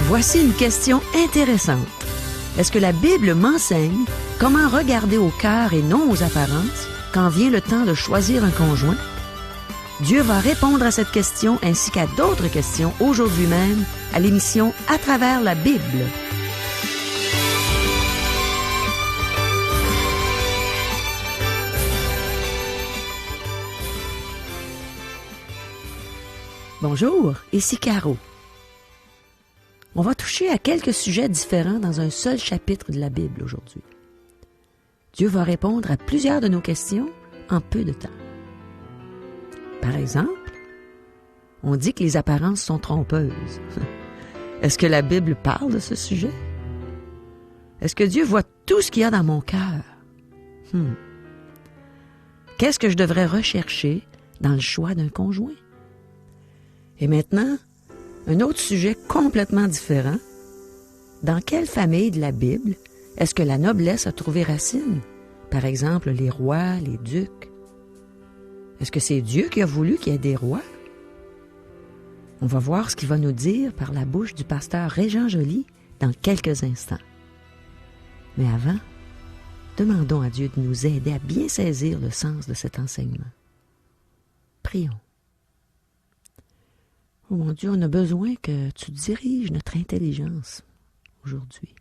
Voici une question intéressante. Est-ce que la Bible m'enseigne comment regarder au cœur et non aux apparences quand vient le temps de choisir un conjoint? Dieu va répondre à cette question ainsi qu'à d'autres questions aujourd'hui même à l'émission À travers la Bible. Bonjour, ici Caro. On va toucher à quelques sujets différents dans un seul chapitre de la Bible aujourd'hui. Dieu va répondre à plusieurs de nos questions en peu de temps. Par exemple, on dit que les apparences sont trompeuses. Est-ce que la Bible parle de ce sujet? Est-ce que Dieu voit tout ce qu'il y a dans mon cœur? Qu'est-ce que je devrais rechercher dans le choix d'un conjoint? Et maintenant, un autre sujet complètement différent. Dans quelle famille de la Bible est-ce que la noblesse a trouvé racine? Par exemple, les rois, les ducs. Est-ce que c'est Dieu qui a voulu qu'il y ait des rois? On va voir ce qu'il va nous dire par la bouche du pasteur Régent Joly dans quelques instants. Mais avant, demandons à Dieu de nous aider à bien saisir le sens de cet enseignement. Prions. Oh mon Dieu, on a besoin que tu diriges notre intelligence aujourd'hui.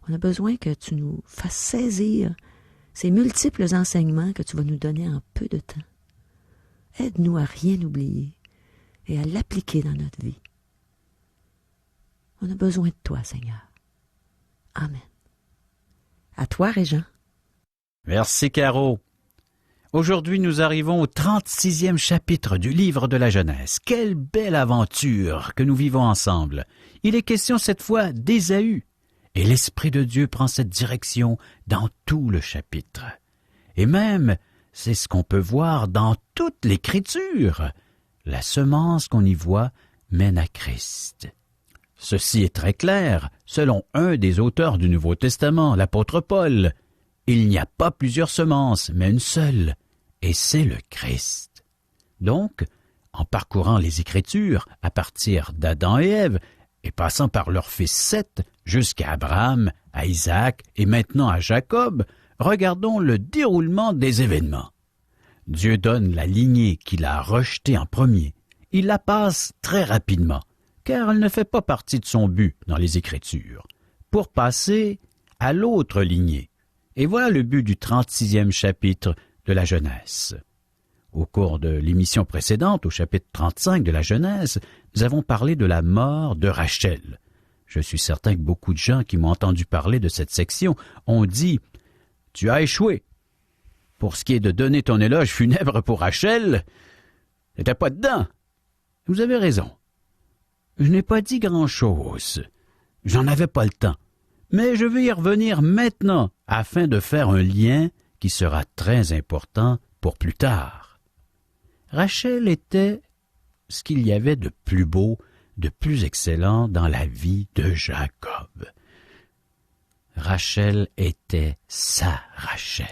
On a besoin que tu nous fasses saisir ces multiples enseignements que tu vas nous donner en peu de temps. Aide-nous à rien oublier et à l'appliquer dans notre vie. On a besoin de toi, Seigneur. Amen. À toi, Régent. Merci, Caro. Aujourd'hui, nous arrivons au 36e chapitre du livre de la Genèse. Quelle belle aventure que nous vivons ensemble. Il est question cette fois d'Ésaü. Et l'Esprit de Dieu prend cette direction dans tout le chapitre. Et même, c'est ce qu'on peut voir dans toute l'Écriture. La semence qu'on y voit mène à Christ. Ceci est très clair, selon un des auteurs du Nouveau Testament, l'apôtre Paul. Il n'y a pas plusieurs semences, mais une seule, et c'est le Christ. Donc, en parcourant les Écritures, à partir d'Adam et Ève, et passant par leur fils Seth, jusqu'à Abraham, à Isaac et maintenant à Jacob, regardons le déroulement des événements. Dieu donne la lignée qu'il a rejetée en premier. Il la passe très rapidement, car elle ne fait pas partie de son but dans les Écritures, pour passer à l'autre lignée. Et voilà le but du 36e chapitre de la Genèse. Au cours de l'émission précédente, au chapitre 35 de la Genèse, nous avons parlé de la mort de Rachel. Je suis certain que beaucoup de gens qui m'ont entendu parler de cette section ont dit « Tu as échoué. Pour ce qui est de donner ton éloge funèbre pour Rachel, t'étais pas dedans. » Vous avez raison. Je n'ai pas dit grand-chose. J'en avais pas le temps. Mais je veux y revenir maintenant afin de faire un lien qui sera très important pour plus tard. Rachel était ce qu'il y avait de plus beau, de plus excellent dans la vie de Jacob. Rachel était sa Rachel.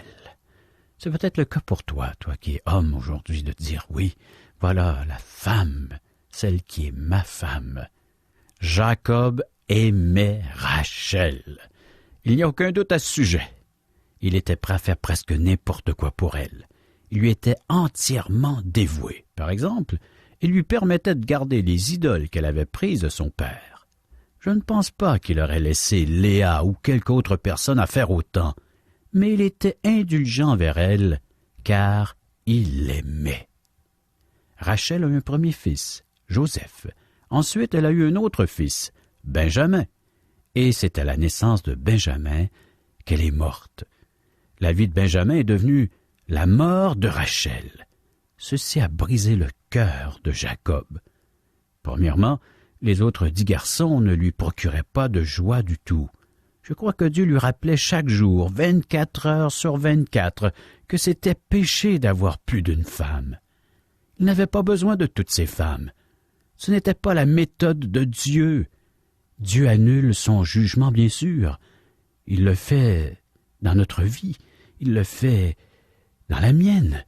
C'est peut-être le cas pour toi, toi qui es homme aujourd'hui, de dire oui, voilà la femme, celle qui est ma femme. Jacob aimait Rachel. Il n'y a aucun doute à ce sujet. Il était prêt à faire presque n'importe quoi pour elle. Il lui était entièrement dévoué. Par exemple, il lui permettait de garder les idoles qu'elle avait prises de son père. Je ne pense pas qu'il aurait laissé Léa ou quelque autre personne à faire autant, mais il était indulgent envers elle, car il l'aimait. Rachel a eu un premier fils, Joseph. Ensuite, elle a eu un autre fils, Benjamin. Et c'est à la naissance de Benjamin qu'elle est morte. La vie de Benjamin est devenue la mort de Rachel. Ceci a brisé le cœur de Jacob. Premièrement, les autres 10 garçons ne lui procuraient pas de joie du tout. Je crois que Dieu lui rappelait chaque jour, 24 heures sur 24, que c'était péché d'avoir plus d'une femme. Il n'avait pas besoin de toutes ces femmes. Ce n'était pas la méthode de Dieu. Dieu annule son jugement, bien sûr. Il le fait dans notre vie. Il le fait dans la mienne.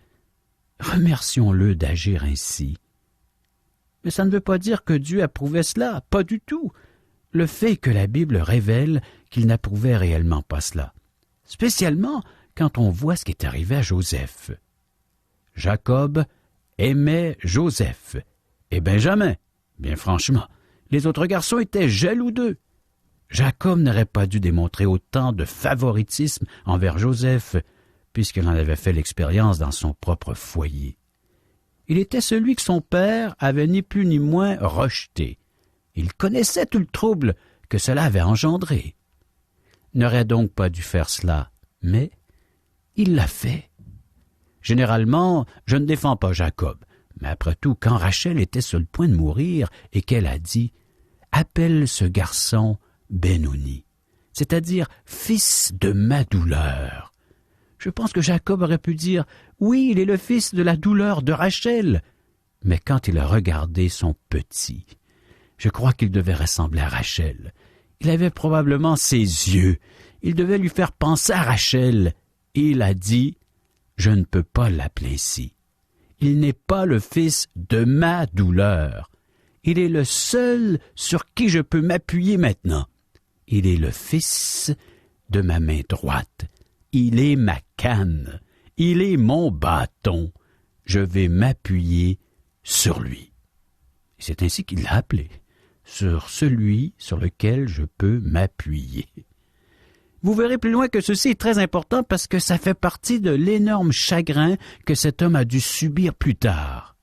Remercions-le d'agir ainsi. Mais ça ne veut pas dire que Dieu approuvait cela, pas du tout. le fait que la Bible révèle qu'il n'approuvait réellement pas cela, spécialement quand on voit ce qui est arrivé à Joseph. Jacob aimait Joseph et Benjamin. Bien franchement, les autres garçons étaient jaloux d'eux. Jacob n'aurait pas dû démontrer autant de favoritisme envers Joseph, puisqu'il en avait fait l'expérience dans son propre foyer. Il était celui que son père avait ni plus ni moins rejeté. Il connaissait tout le trouble que cela avait engendré. Il n'aurait donc pas dû faire cela, mais il l'a fait. Généralement, je ne défends pas Jacob, mais après tout, quand Rachel était sur le point de mourir et qu'elle a dit « Appelle ce garçon Benoni », c'est-à-dire « fils de ma douleur », je pense que Jacob aurait pu dire « Oui, il est le fils de la douleur de Rachel », mais quand il a regardé son petit, je crois qu'il devait ressembler à Rachel. Il avait probablement ses yeux, il devait lui faire penser à Rachel, et il a dit « Je ne peux pas l'appeler ici. Il n'est pas le fils de ma douleur. Il est le seul sur qui je peux m'appuyer maintenant. Il est le fils de ma main droite. Il est ma canne. Il est mon bâton. Je vais m'appuyer sur lui. » Et c'est ainsi qu'il l'a appelé, sur celui sur lequel je peux m'appuyer. Vous verrez plus loin que ceci est très important parce que ça fait partie de l'énorme chagrin que cet homme a dû subir plus tard.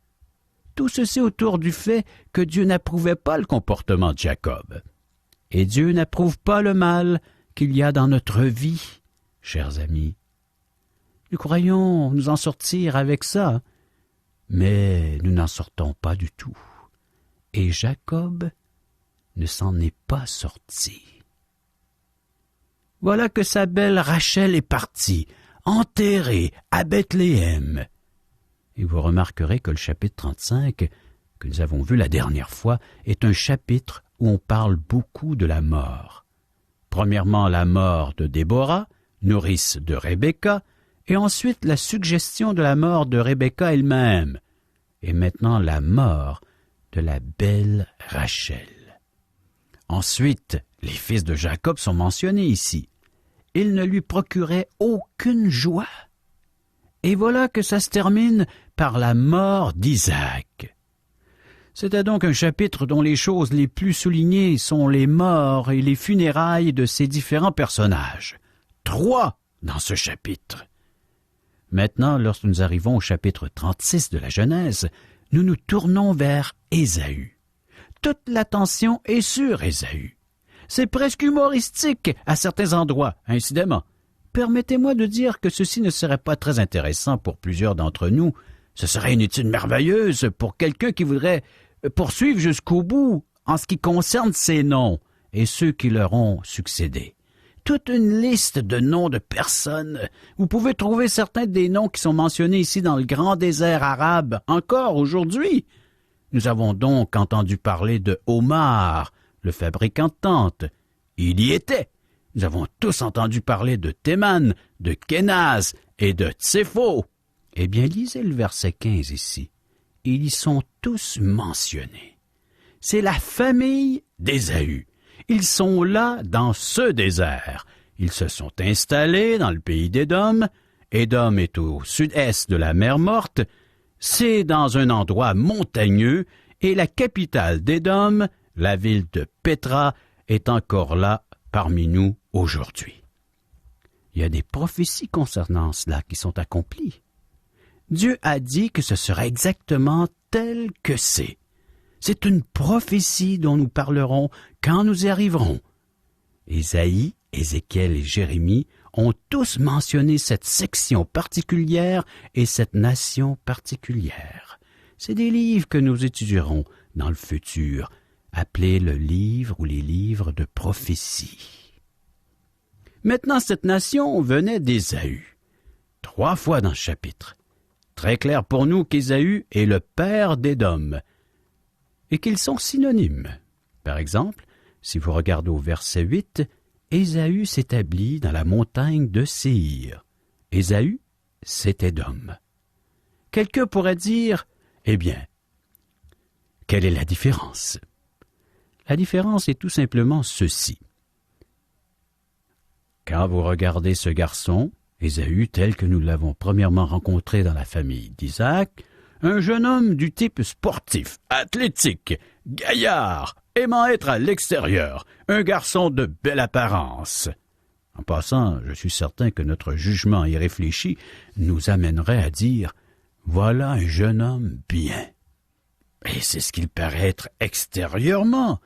Tout ceci autour du fait que Dieu n'approuvait pas le comportement de Jacob. Et Dieu n'approuve pas le mal qu'il y a dans notre vie, chers amis. Nous croyons nous en sortir avec ça, mais nous n'en sortons pas du tout. Et Jacob ne s'en est pas sorti. Voilà que sa belle Rachel est partie, enterrée à Bethléem. Et vous remarquerez que le chapitre 35, que nous avons vu la dernière fois, est un chapitre où on parle beaucoup de la mort. Premièrement, la mort de Déborah, nourrice de Rebecca, et ensuite la suggestion de la mort de Rebecca elle-même, et maintenant la mort de la belle Rachel. Ensuite, les fils de Jacob sont mentionnés ici. Ils ne lui procuraient aucune joie. Et voilà que ça se termine par la mort d'Isaac. C'était donc un chapitre dont les choses les plus soulignées sont les morts et les funérailles de ces différents personnages. 3 dans ce chapitre. Maintenant, lorsque nous arrivons au chapitre 36 de la Genèse, nous nous tournons vers Ésaü. Toute l'attention est sur Ésaü. C'est presque humoristique à certains endroits, incidemment. Permettez-moi de dire que ceci ne serait pas très intéressant pour plusieurs d'entre nous. Ce serait une étude merveilleuse pour quelqu'un qui voudrait poursuivre jusqu'au bout en ce qui concerne ces noms et ceux qui leur ont succédé. Toute une liste de noms de personnes. Vous pouvez trouver certains des noms qui sont mentionnés ici dans le grand désert arabe, encore aujourd'hui. Nous avons donc entendu parler de Omar, le fabricant de tentes. Il y était. Nous avons tous entendu parler de Théman, de Kénaz et de Tsépho. Eh bien, lisez le verset 15 ici. Ils y sont tous mentionnés. C'est la famille d'Ésaü. Ils sont là dans ce désert. Ils se sont installés dans le pays d'Édom. Édom est au sud-est de la mer Morte. C'est dans un endroit montagneux et la capitale d'Édom, la ville de Pétra, est encore là parmi nous aujourd'hui. Il y a des prophéties concernant cela qui sont accomplies. Dieu a dit que ce sera exactement tel que c'est. C'est une prophétie dont nous parlerons quand nous y arriverons. Ésaïe, Ézéchiel et Jérémie ont tous mentionné cette section particulière et cette nation particulière. C'est des livres que nous étudierons dans le futur, appelés le livre ou les livres de prophétie. Maintenant, cette nation venait d'Ésaü, 3 fois dans ce chapitre. Très clair pour nous qu'Ésaü est le père d'Édom et qu'ils sont synonymes. Par exemple, si vous regardez au verset 8, Ésaü s'établit dans la montagne de Séhir. Ésaü, c'est Édom. Quelqu'un pourrait dire, eh bien, quelle est la différence? La différence est tout simplement ceci. Quand vous regardez ce garçon, Ésaü tel que nous l'avons premièrement rencontré dans la famille d'Isaac, un jeune homme du type sportif, athlétique, gaillard, aimant être à l'extérieur, un garçon de belle apparence. En passant, je suis certain que notre jugement irréfléchi nous amènerait à dire « Voilà un jeune homme bien ». Et c'est ce qu'il paraît être extérieurement.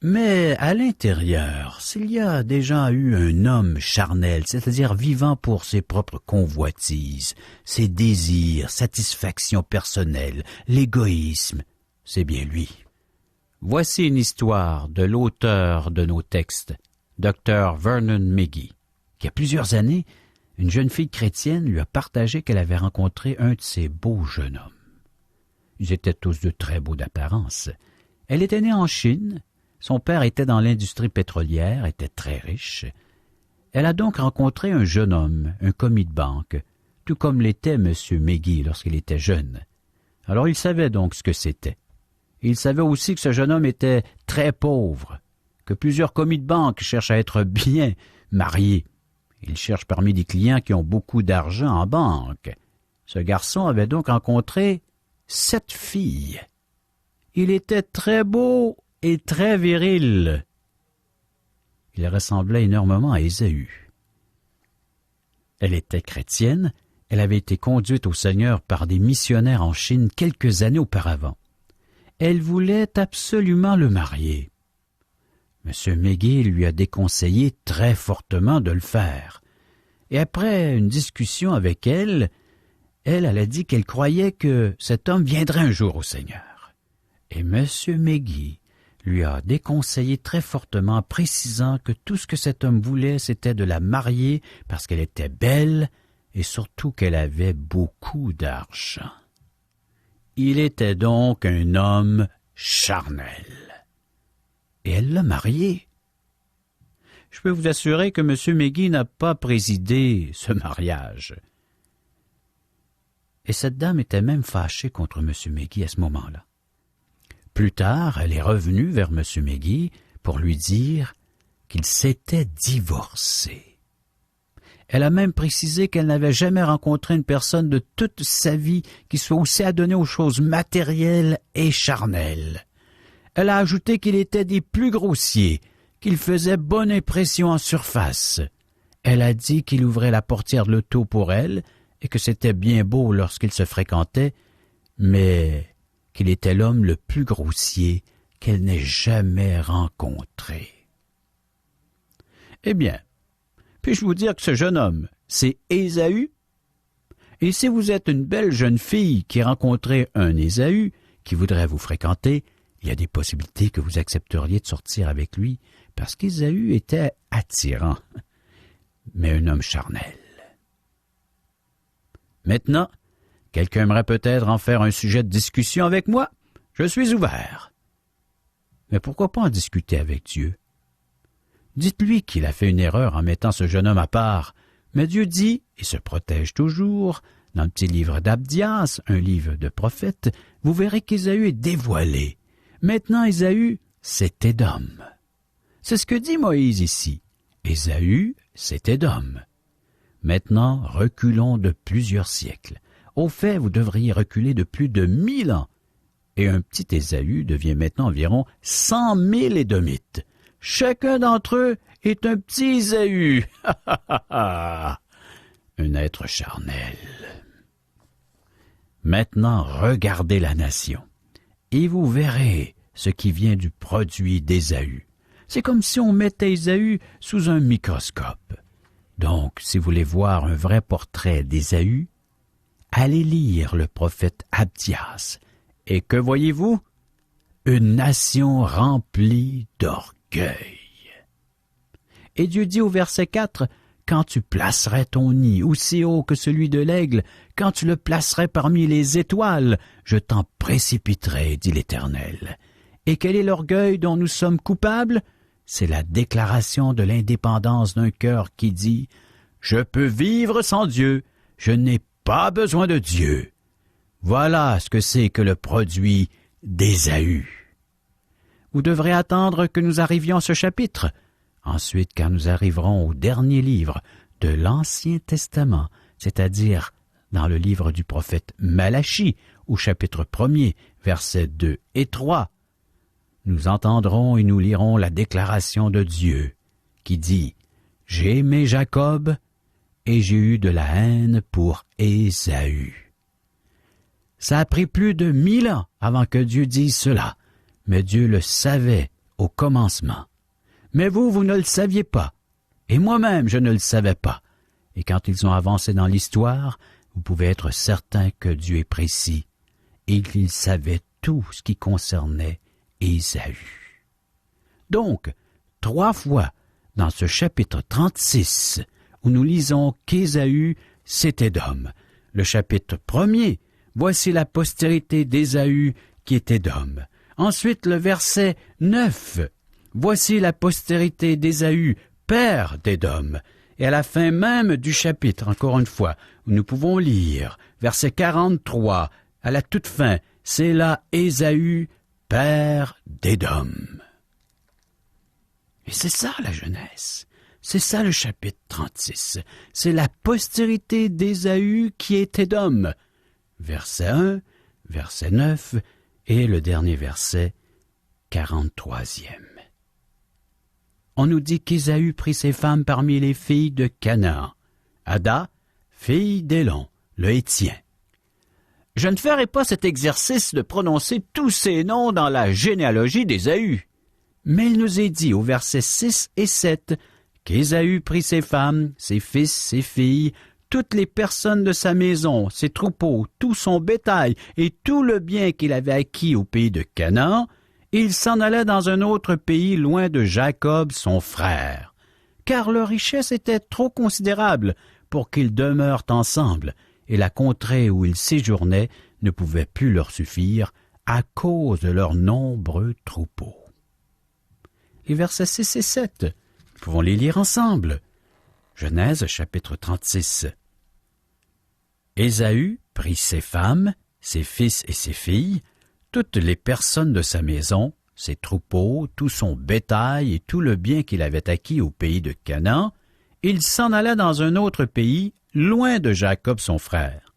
Mais à l'intérieur, s'il y a déjà eu un homme charnel, c'est-à-dire vivant pour ses propres convoitises, ses désirs, satisfactions personnelles, l'égoïsme, c'est bien lui. Voici une histoire de l'auteur de nos textes, Dr. Vernon McGee, qui il y a plusieurs années, une jeune fille chrétienne lui a partagé qu'elle avait rencontré un de ces beaux jeunes hommes. Ils étaient tous de très beaux d'apparence. Elle était née en Chine. Son père était dans l'industrie pétrolière, était très riche. Elle a donc rencontré un jeune homme, un commis de banque, tout comme l'était M. McGee lorsqu'il était jeune. Alors il savait donc ce que c'était. Il savait aussi que ce jeune homme était très pauvre, que plusieurs commis de banque cherchent à être bien mariés. Ils cherchent parmi des clients qui ont beaucoup d'argent en banque. Ce garçon avait donc rencontré 7 filles. Il était très beau et très viril. Il ressemblait énormément à Ésaü. Elle était chrétienne, elle avait été conduite au Seigneur par des missionnaires en Chine quelques années auparavant. Elle voulait absolument le marier. M. McGee lui a déconseillé très fortement de le faire. Et après une discussion avec elle a dit qu'elle croyait que cet homme viendrait un jour au Seigneur. Et M. McGee lui a déconseillé très fortement, précisant que tout ce que cet homme voulait, c'était de la marier parce qu'elle était belle et surtout qu'elle avait beaucoup d'argent. Il était donc un homme charnel. Et elle l'a marié. Je peux vous assurer que M. McGee n'a pas présidé ce mariage. Et cette dame était même fâchée contre M. McGee à ce moment-là. Plus tard, elle est revenue vers M. McGee pour lui dire qu'il s'était divorcé. Elle a même précisé qu'elle n'avait jamais rencontré une personne de toute sa vie qui soit aussi adonnée aux choses matérielles et charnelles. Elle a ajouté qu'il était des plus grossiers, qu'il faisait bonne impression en surface. Elle a dit qu'il ouvrait la portière de l'auto pour elle et que c'était bien beau lorsqu'ils se fréquentaient, mais qu'il était l'homme le plus grossier qu'elle n'ait jamais rencontré. Eh bien, puis-je vous dire que ce jeune homme, c'est Ésaü? Et si vous êtes une belle jeune fille qui rencontrait un Ésaü qui voudrait vous fréquenter, il y a des possibilités que vous accepteriez de sortir avec lui parce qu'Ésaü était attirant, mais un homme charnel. Maintenant, quelqu'un aimerait peut-être en faire un sujet de discussion avec moi? Je suis ouvert. Mais pourquoi pas en discuter avec Dieu? Dites-lui qu'il a fait une erreur en mettant ce jeune homme à part, mais Dieu dit, et se protège toujours, dans le petit livre d'Abdias, un livre de prophète, vous verrez qu'Ésaü est dévoilé. Maintenant, Ésaü, c'est Édom. C'est ce que dit Moïse ici. Ésaü, c'est Édom. Maintenant, reculons de plusieurs siècles. Au fait, vous devriez reculer de plus de 1000 ans. Et un petit Ésaü devient maintenant environ 100 000 Édomites. Chacun d'entre eux est un petit Ésaü. Un être charnel. Maintenant, regardez la nation. Et vous verrez ce qui vient du produit d'Ésaü. C'est comme si on mettait Ésaü sous un microscope. Donc, si vous voulez voir un vrai portrait d'Ésaü, allez lire le prophète Abdias. Et que voyez-vous? Une nation remplie d'orgueil. Et Dieu dit au verset 4, « Quand tu placerais ton nid aussi haut que celui de l'aigle, quand tu le placerais parmi les étoiles, je t'en précipiterai, dit l'Éternel. » Et quel est l'orgueil dont nous sommes coupables? C'est la déclaration de l'indépendance d'un cœur qui dit « Je peux vivre sans Dieu, je n'ai pas besoin de Dieu. » Voilà ce que c'est que le produit d'Ésaü. vous devrez attendre que nous arrivions à ce chapitre. Ensuite, quand nous arriverons au dernier livre de l'Ancien Testament, c'est-à-dire dans le livre du prophète Malachie, au chapitre 1er, versets 2 et 3, nous entendrons et nous lirons la déclaration de Dieu qui dit « J'ai aimé Jacob et j'ai eu de la haine pour Ésaü. » Ça a pris plus de 1000 ans avant que Dieu dise cela, mais Dieu le savait au commencement. Mais vous ne le saviez pas, et moi-même je ne le savais pas. Et quand ils ont avancé dans l'histoire, vous pouvez être certain que Dieu est précis et qu'il savait tout ce qui concernait Ésaü. Donc, 3 fois dans ce chapitre 36, où nous lisons qu'Ésaü, c'est Édom. Le chapitre 1er, voici la postérité d'Ésaü qui est Édom. Ensuite, le verset 9, voici la postérité d'Ésaü, père d'Édom. Et à la fin même du chapitre, encore une fois, où nous pouvons lire, verset 43, à la toute fin, c'est là Ésaü, père d'Édom. Et c'est ça la Genèse, c'est ça le chapitre 36, c'est la postérité d'Ésaü qui est Édom. Verset 1, verset 9 et le dernier verset, 43e. On nous dit qu'Ésaü prit ses femmes parmi les filles de Canaan. Ada, fille d'Élon, le Hétien. Je ne ferai pas cet exercice de prononcer tous ces noms dans la généalogie d'Ésaü. Mais il nous est dit au verset 6 et 7 qu'Ésaü prit ses femmes, ses fils, ses filles, toutes les personnes de sa maison, ses troupeaux, tout son bétail et tout le bien qu'il avait acquis au pays de Canaan, il s'en allait dans un autre pays loin de Jacob, son frère, car leur richesse était trop considérable pour qu'ils demeurent ensemble, et la contrée où ils séjournaient ne pouvait plus leur suffire à cause de leurs nombreux troupeaux. Les versets 6 et 7, nous pouvons les lire ensemble. Genèse chapitre 36. Ésaü prit ses femmes, ses fils et ses filles, toutes les personnes de sa maison, ses troupeaux, tout son bétail et tout le bien qu'il avait acquis au pays de Canaan, il s'en alla dans un autre pays, loin de Jacob son frère,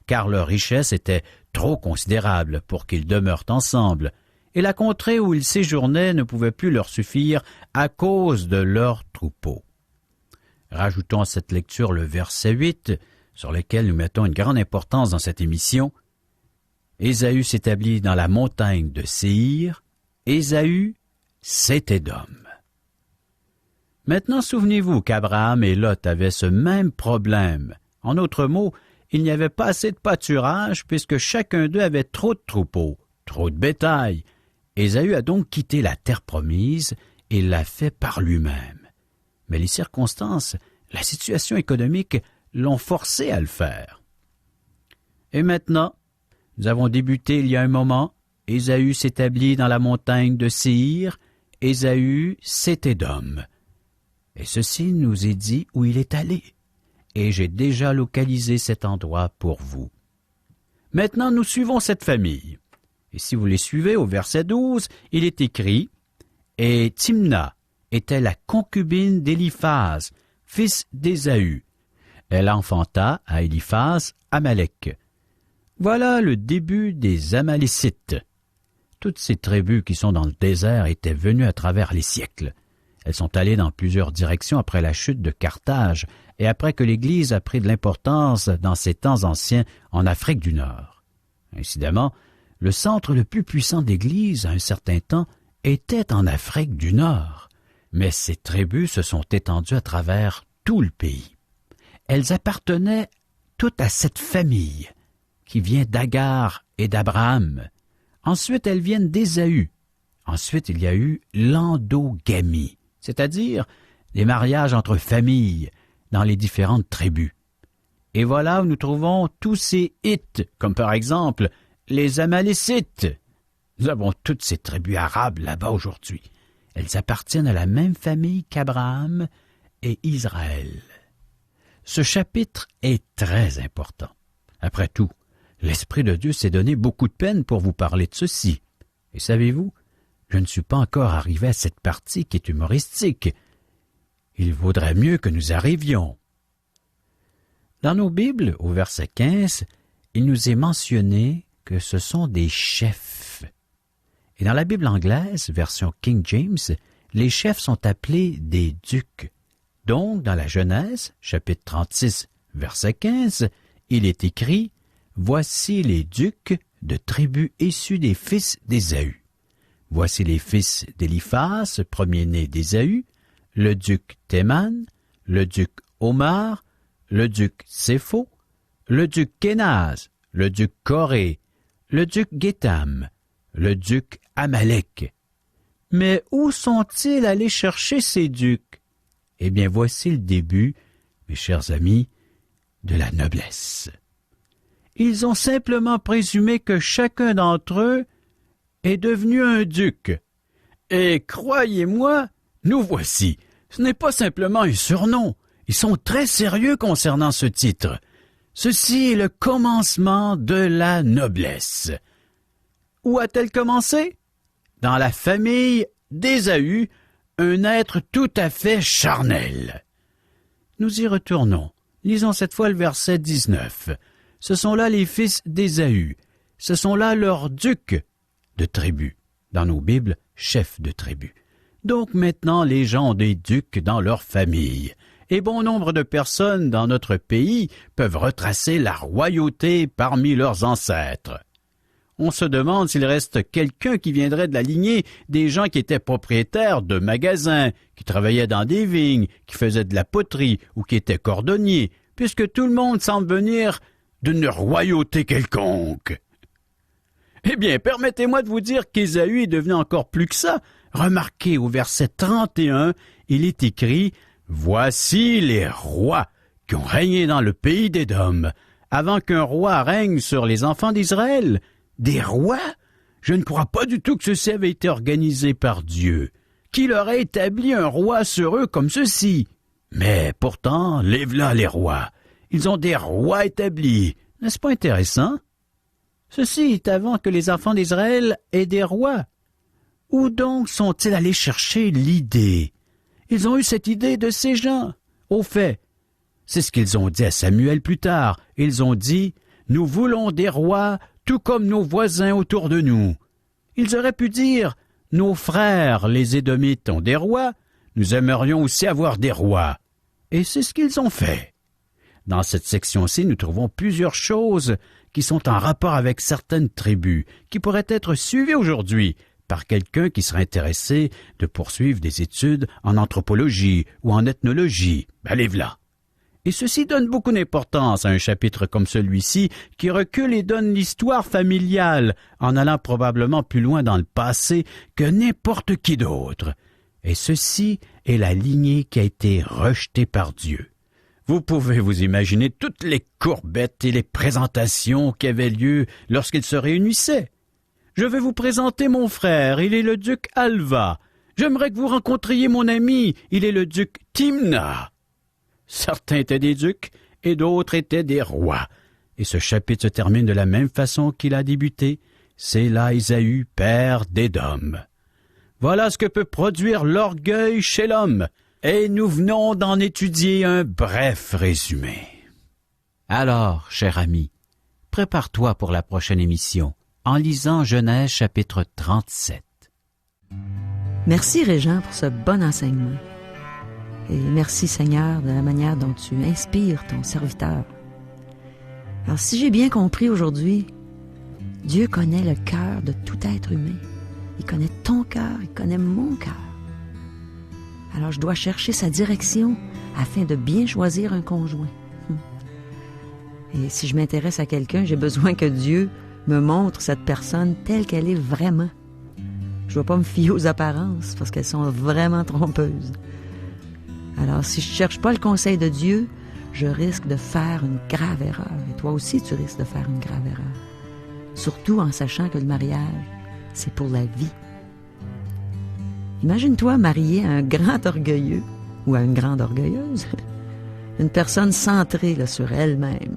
car leur richesse était trop considérable pour qu'ils demeurent ensemble, et la contrée où ils séjournaient ne pouvait plus leur suffire à cause de leurs troupeaux. Rajoutons à cette lecture le verset 8, sur lequel nous mettons une grande importance dans cette émission. Ésaü s'établit dans la montagne de Séhir. Ésaü, c'est Édom. Maintenant, souvenez-vous qu'Abraham et Lot avaient ce même problème. En d'autres mots, il n'y avait pas assez de pâturage puisque chacun d'eux avait trop de troupeaux, trop de bétail. Ésaü a donc quitté la terre promise et l'a fait par lui-même. Mais les circonstances, la situation économique l'ont forcé à le faire. Et maintenant, nous avons débuté il y a un moment. Ésaü s'établit dans la montagne de Séhir. Ésaü, c'est Édom. Et ceci nous est dit où il est allé. Et j'ai déjà localisé cet endroit pour vous. Maintenant, nous suivons cette famille. Et si vous les suivez au verset 12, il est écrit « Et Timna était la concubine d'Éliphaz, fils d'Ésaü. Elle enfanta à Éliphaz Amalek. » Voilà le début des Amalécites. Toutes ces tribus qui sont dans le désert étaient venues à travers les siècles. Elles sont allées dans plusieurs directions après la chute de Carthage et après que l'Église a pris de l'importance dans ces temps anciens en Afrique du Nord. Incidemment, le centre le plus puissant d'Église à un certain temps était en Afrique du Nord. Mais ces tribus se sont étendues à travers tout le pays. Elles appartenaient toutes à cette famille qui vient d'Agar et d'Abraham. Ensuite, elles viennent d'Ésaü. Ensuite, il y a eu l'endogamie, c'est-à-dire des mariages entre familles dans les différentes tribus. Et voilà où nous trouvons tous ces Hittes, comme par exemple les Amalécites. Nous avons toutes ces tribus arabes là-bas aujourd'hui. Elles appartiennent à la même famille qu'Abraham et Israël. Ce chapitre est très important. Après tout, l'Esprit de Dieu s'est donné beaucoup de peine pour vous parler de ceci. Et savez-vous, je ne suis pas encore arrivé à cette partie qui est humoristique. Il vaudrait mieux que nous arrivions. Dans nos Bibles, au verset 15, il nous est mentionné que ce sont des chefs. Et dans la Bible anglaise, version King James, les chefs sont appelés des ducs. Donc, dans la Genèse, chapitre 36, verset 15, il est écrit « Voici les ducs de tribus issues des fils d'Ésaü. Voici les fils d'Éliphaz, premier-né d'Ésaü, le duc Théman, le duc Omar, le duc Sépho, le duc Kénaz, le duc Coré, le duc Gétham, le duc Amalek. Mais où sont-ils allés chercher ces ducs? Eh bien, voici le début, mes chers amis, de la noblesse. Ils ont simplement présumé que chacun d'entre eux est devenu un duc. Et croyez-moi, nous voici. Ce n'est pas simplement un surnom. Ils sont très sérieux concernant ce titre. Ceci est le commencement de la noblesse. Où a-t-elle commencé? Dans la famille d'Ésaü, un être tout à fait charnel. Nous y retournons. Lisons cette fois le verset 19. Ce sont là les fils d'Ésaü. Ce sont là leurs ducs de tribu. Dans nos Bibles, chefs de tribu. Donc maintenant, les gens ont des ducs dans leur famille. Et bon nombre de personnes dans notre pays peuvent retracer la royauté parmi leurs ancêtres. On se demande s'il reste quelqu'un qui viendrait de la lignée des gens qui étaient propriétaires de magasins, qui travaillaient dans des vignes, qui faisaient de la poterie ou qui étaient cordonniers, puisque tout le monde semble venir d'une royauté quelconque. Eh bien, permettez-moi de vous dire qu'Ésaü est devenu encore plus que ça. Remarquez, au verset 31, il est écrit « Voici les rois qui ont régné dans le pays d'Édom, avant qu'un roi règne sur les enfants d'Israël. » Des rois? Je ne crois pas du tout que ceci avait été organisé par Dieu. Qui leur a établi un roi sur eux comme ceci? Mais pourtant, les v'là les rois. Ils ont des rois établis. N'est-ce pas intéressant? Ceci est avant que les enfants d'Israël aient des rois. Où donc sont-ils allés chercher l'idée? Ils ont eu cette idée de ces gens. Au fait, c'est ce qu'ils ont dit à Samuel plus tard. Ils ont dit « Nous voulons des rois tout comme nos voisins autour de nous. » Ils auraient pu dire « Nos frères, les Édomites, ont des rois. Nous aimerions aussi avoir des rois. » Et c'est ce qu'ils ont fait. Dans cette section-ci, nous trouvons plusieurs choses qui sont en rapport avec certaines tribus, qui pourraient être suivies aujourd'hui par quelqu'un qui serait intéressé de poursuivre des études en anthropologie ou en ethnologie. Ben, les v'là. Et ceci donne beaucoup d'importance à un chapitre comme celui-ci qui recule et donne l'histoire familiale en allant probablement plus loin dans le passé que n'importe qui d'autre. Et ceci est la lignée qui a été rejetée par Dieu. Vous pouvez vous imaginer toutes les courbettes et les présentations qui avaient lieu lorsqu'ils se réunissaient. Je vais vous présenter mon frère, il est le duc Alva. J'aimerais que vous rencontriez mon ami, il est le duc Timna. Certains étaient des ducs et d'autres étaient des rois. Et ce chapitre se termine de la même façon qu'il a débuté. C'est là Ésaü, père d'Édom. Voilà ce que peut produire l'orgueil chez l'homme. Et nous venons d'en étudier un bref résumé. Alors, cher ami, prépare-toi pour la prochaine émission en lisant Genèse chapitre 37. Merci Régent pour ce bon enseignement. Et merci Seigneur de la manière dont tu inspires ton serviteur. Alors si j'ai bien compris aujourd'hui, Dieu connaît le cœur de tout être humain. Il connaît ton cœur, il connaît mon cœur. Alors je dois chercher sa direction afin de bien choisir un conjoint. Et si je m'intéresse à quelqu'un, j'ai besoin que Dieu me montre cette personne telle qu'elle est vraiment. Je ne dois pas me fier aux apparences parce qu'elles sont vraiment trompeuses. Alors si je ne cherche pas le conseil de Dieu, je risque de faire une grave erreur. Et toi aussi, tu risques de faire une grave erreur. Surtout en sachant que le mariage, c'est pour la vie. Imagine-toi marié à un grand orgueilleux ou à une grande orgueilleuse. Une personne centrée là, sur elle-même.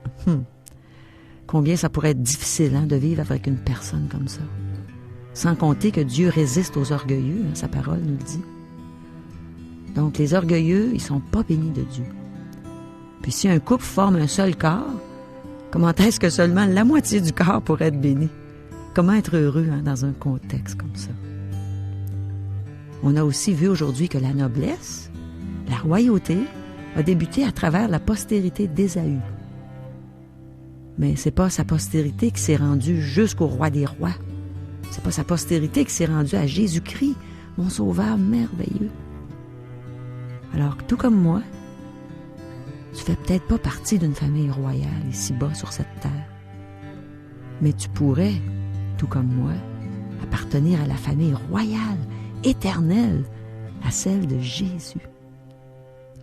Combien ça pourrait être difficile de vivre avec une personne comme ça. Sans compter que Dieu résiste aux orgueilleux, hein, sa parole nous le dit. Donc, les orgueilleux, ils sont pas bénis de Dieu. Puis si un couple forme un seul corps, comment est-ce que seulement la moitié du corps pourrait être béni? Comment être heureux hein, dans un contexte comme ça? On a aussi vu aujourd'hui que la noblesse, la royauté, a débuté à travers la postérité d'Ésaü. Mais c'est pas sa postérité qui s'est rendue jusqu'au roi des rois. C'est pas sa postérité qui s'est rendue à Jésus-Christ, mon sauveur merveilleux. Alors, tout comme moi, tu fais peut-être pas partie d'une famille royale ici-bas sur cette terre. Mais tu pourrais, tout comme moi, appartenir à la famille royale, éternelle, à celle de Jésus.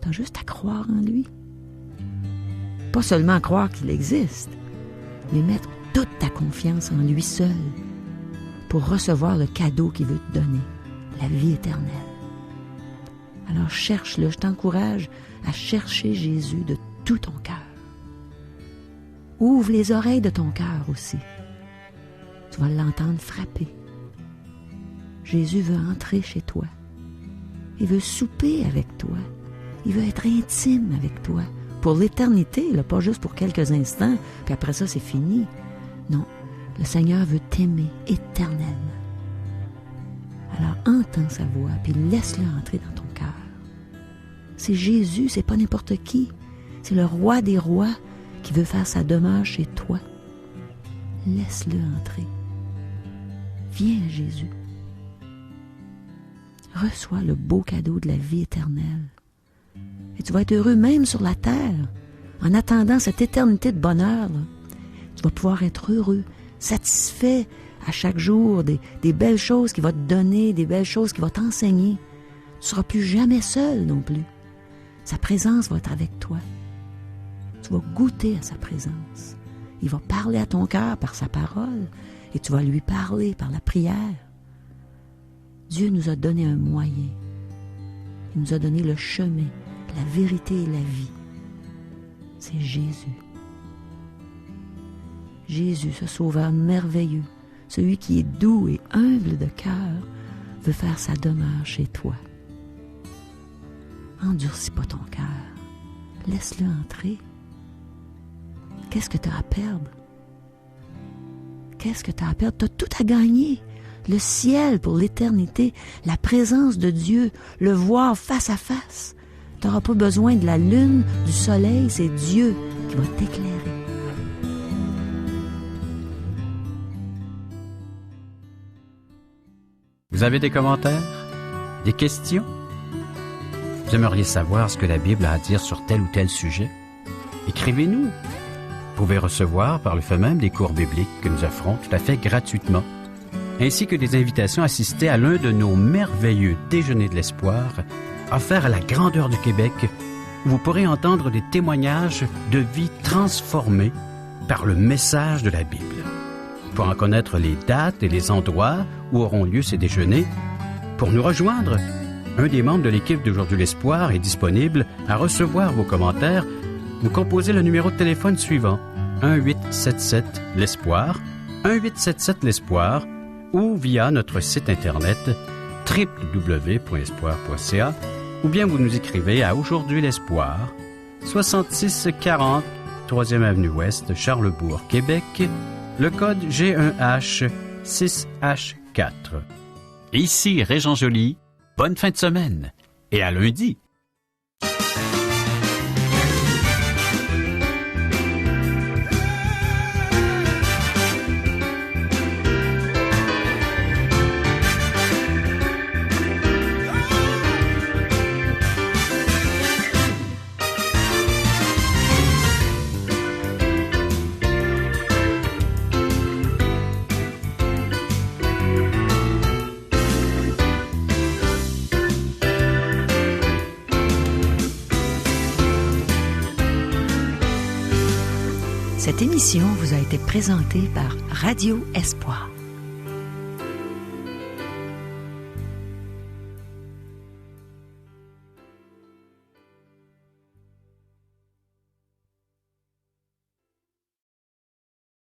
Tu as juste à croire en lui. Pas seulement croire qu'il existe, mais mettre toute ta confiance en lui seul pour recevoir le cadeau qu'il veut te donner, la vie éternelle. Alors cherche-le, je t'encourage à chercher Jésus de tout ton cœur. Ouvre les oreilles de ton cœur aussi. Tu vas l'entendre frapper. Jésus veut entrer chez toi. Il veut souper avec toi. Il veut être intime avec toi. Pour l'éternité, là, pas juste pour quelques instants, puis après ça, c'est fini. Non, le Seigneur veut t'aimer éternellement. Alors entends sa voix, puis laisse-le entrer dans ton cœur. C'est Jésus, c'est pas n'importe qui. C'est le roi des rois qui veut faire sa demeure chez toi. Laisse-le entrer. Viens, Jésus. Reçois le beau cadeau de la vie éternelle. Et tu vas être heureux même sur la terre. En attendant cette éternité de bonheur, là, tu vas pouvoir être heureux, satisfait à chaque jour des belles choses qu'il va te donner, des belles choses qu'il va t'enseigner. Tu ne seras plus jamais seul non plus. Sa présence va être avec toi. Tu vas goûter à sa présence. Il va parler à ton cœur par sa parole et tu vas lui parler par la prière. Dieu nous a donné un moyen. Il nous a donné le chemin, la vérité et la vie. C'est Jésus. Jésus, ce sauveur merveilleux, celui qui est doux et humble de cœur, veut faire sa demeure chez toi. Endurcis pas ton cœur. Laisse-le entrer. Qu'est-ce que tu as à perdre? Qu'est-ce que tu as à perdre? Tu as tout à gagner. Le ciel pour l'éternité, la présence de Dieu, le voir face à face. Tu n'auras pas besoin de la lune, du soleil, c'est Dieu qui va t'éclairer. Vous avez des commentaires? Des questions? Vous aimeriez savoir ce que la Bible a à dire sur tel ou tel sujet? Écrivez-nous. Vous pouvez recevoir par le fait même des cours bibliques que nous offrons tout à fait gratuitement, ainsi que des invitations à assister à l'un de nos merveilleux déjeuners de l'espoir offerts à la grandeur du Québec, où vous pourrez entendre des témoignages de vie transformées par le message de la Bible. Pour en connaître les dates et les endroits où auront lieu ces déjeuners, pour nous rejoindre, un des membres de l'équipe d'Aujourd'hui l'Espoir est disponible à recevoir vos commentaires. Vous composez le numéro de téléphone suivant, 1-877-l'Espoir, 1-877-l'Espoir, ou via notre site internet www.espoir.ca, ou bien vous nous écrivez à Aujourd'hui l'Espoir, 6640 3e Avenue Ouest, Charlebourg, Québec, le code G1H 6H4. Ici Régent Joly, bonne fin de semaine et à lundi. Cette émission vous a été présentée par Radio Espoir.